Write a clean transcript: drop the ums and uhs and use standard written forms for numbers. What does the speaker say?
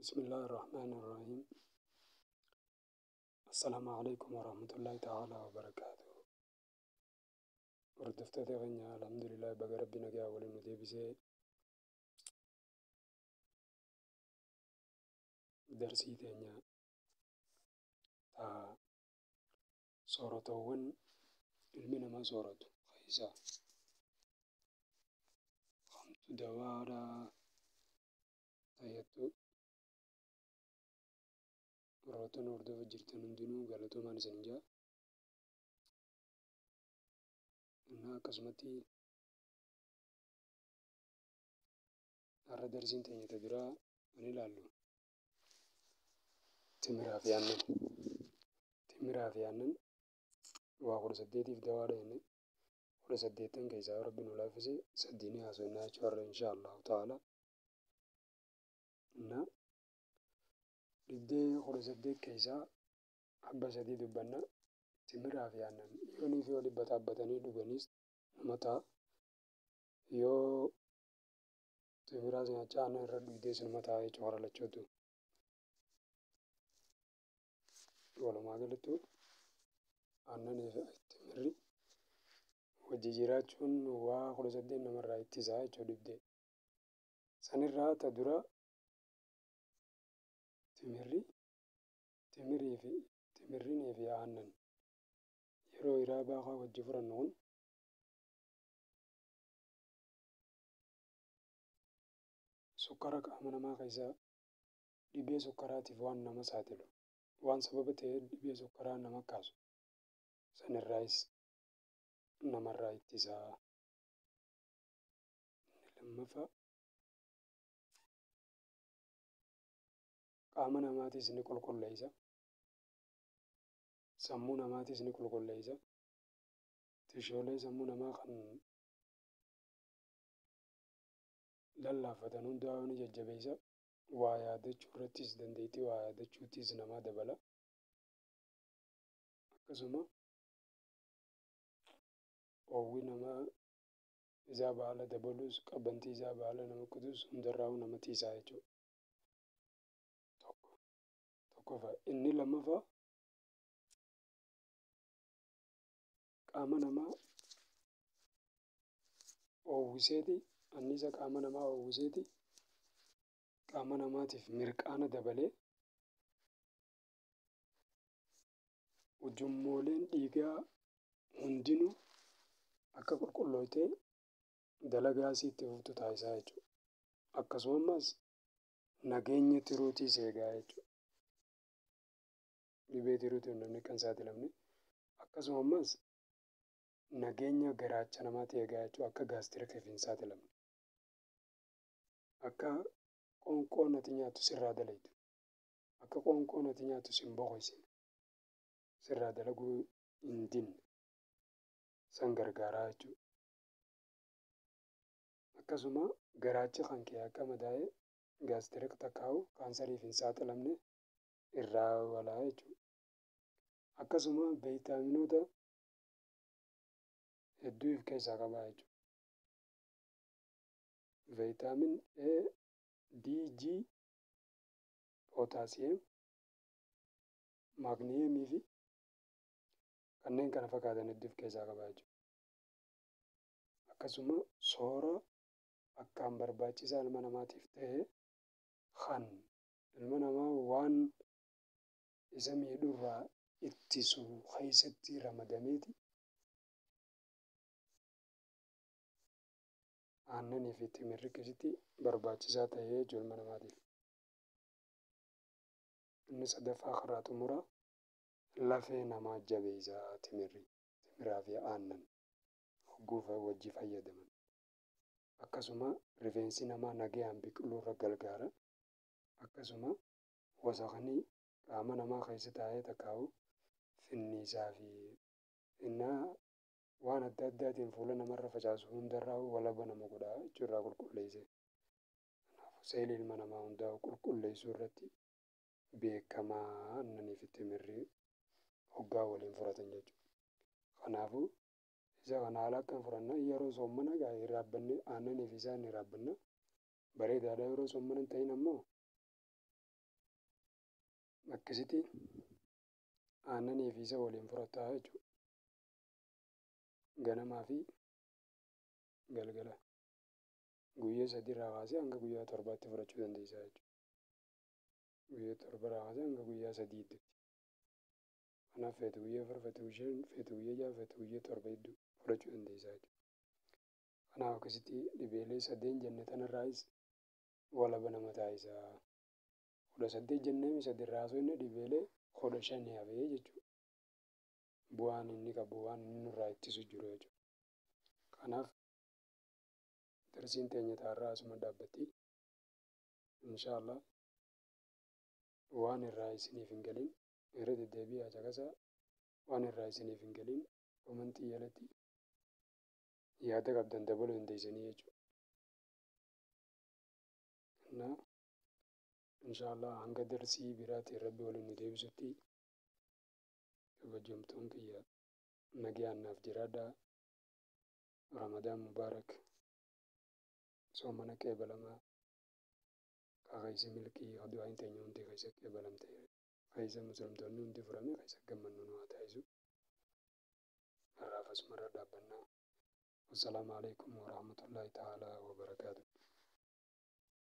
بسم الله الرحمن الرحيم. السلام عليكم ورحمة الله تعالى وبركاته. وردفت تغنيا الحمد لله بقى ربنا جاء ولي بسي درسي تغنيا تا صورة ون المنا ما صورة خيسا خمس دوارا تايتو روتن وردف جرتن دنو غلطو من سنجا إنها قسمتي أرى درسين تغنيا تدرا أني لالو تمرا في عنن وأقول سديتي في دوارا إني ولا سديتن كيسا ربنا لا فسي سديني هاسونا شهر إن شاء الله تعالى إنها لدي خلص سديت كيسا حبة سديد بنا تمرا في عنن يوني في ولي بتابتني دوغنيس متى يو تمرا زي أجانا رد بيديس متى يجوار لچوتو ولا ما قلتو أنني تمري وجيجيراتشون وخلص سديد نمر اتزاي جو دبدي سنرا تدرا تمريني في عنن يرو إرابا وجفر النون سكرك أمنا ما خيسا دبي سكراتي فوان نما ساتلو وان سببته دبي سكرا نما كاسو سن الرئيس نما الرئيس تسا لما فا قامنا ماتي سنكول كل ليسا سمونا ماتي سنكول كل ليسا تشولي سمونا ما خن للا فتنون داوني ججبيسا ويادچو رتيس دنديتي ويادچو تيس نما دبلا akkasuma oowwi namaa isaa baala dabalus qabbantii isaa baala nama kutus hundarraa'u nama tiisaa jechuudha. Tokkoffaa inni lammaffaa qaama namaa oowwiseeti anniisa qaama namaa oowwiseeti qaama namaatiif mirqaana dabalee ujummooleen dhiigaa hundinuu akka qulqullooytee dalagaa isiitti fuftu taasisaa jechuudha. Akkasumas nageenya tiruutiis eegaa jechuudha. Dhibee tiruutiin namni kan saaxilamne akkasumas nageenya garaacha namaatti eegaa jechuudha. Akka gaastirikiif hin saaxilamne akka qoonqoon ati nyaattu sirraa dalaytu akka qoonqoon ati nyaattu sin boqoysine sirraa dalaguu hin dinne san gargaaraa jechuudha. Akkasuma garaachi kan kee akka madaa'ee gaastirik takkaa'u kaansariif hin saaxilamne irraa walaa jechuudha. Akkasuma viitaaminoota hedduu of keessaa qabaa jechuudha. Viitaamin A, D, G, pootaasiyem, maagneemii fi kanneen kana fakkaatan hedduu of keessaa qabaa jechuudha. Akkasuma soora akkaan barbaachisaa ilma namaatiif ta'e kan ilma namaa waan isa miidhurraa ittisu keessatti ramadameeti aannanii fi timirri keessatti barbaachisaa ta'ee jechuudha ilma namaatiif. Inni sadaffaa karaa xumuraa lafee namaa jabeessaa timiraa fi aannan hogguufa wajji fayyadaman. Akkasuma rifeensi namaa nagayaan biqiluurra gargaara. Akkasuma wasaqni qaama namaa keessa taa'ee takkaa'u finniisaa fi innaa waan adda addaatiin fuula namarra facaasu hundarraa walaba nama godhaa jechuurraa qulqulleessee. Kanaafuu seelii ilma namaa hundaa qulqulleessuu irratti beekamaa aannanii fi timirri hoggaa waliin fudhatan jechuudha. Kanaafuu isa kana haala akkan fudhanna yeroo soommana gaa'ee raabbanne aannanii fi isaan raabbanna bareedaadha. Yeroo soommana hin ta'in ammoo akkasitti aannanii fi isa waliin fudhataa jechuudha. Ganamaa fi galgala guyyaa 3 irraa kaasee hanga guyyaa 7tti fudhachuu dandeessaa jechuudha. Guyyaa 7 irraa kaasee hanga guyyaa 3tti. Kanaaf feetu guyyaa 4, feetu guyyaa 5, feetu guyyaa 6, feetu guyyaa 7 hedduu fudhachuu dandeessaa jechuudha. Kanaaf akkasitti dhibeelee 8 jenne tanarraayis walaba nama taasisaa. 18 jennee 3 irraa osoo inni dhibeelee 15 hafee jechuudha. Bu'aan inni qabu waan inni nurraa ittisu jiru jechuudha. Kanaaf darsiin teenya taarraa asuma dhaabbatti. Inshaallah waan irraa isiniif hin galin irra deddeebi'aa caqasaa. Waan irraa isiniif hin galin komantii jalatti yaada qabdan dabaluu dandeessanii jechuudha. Inshaallah hanga darsii biraatiin Rabbi waliin nu deebisutti kabajamtoon kiyya nagaan naaf jiraadhaa. Ramadaan mubaarak. Soomana qeebalamaa kakeessa milkii du'aan teenya hundi keessa qeebalamte keessa muslimtoonni hundi furame keessa gammannu nu haa taasisu. Har'aaf asumarra dhaabbannaa. Wassalaamu alaikum warahmatullahi ta'aalaa wabarakaatuh.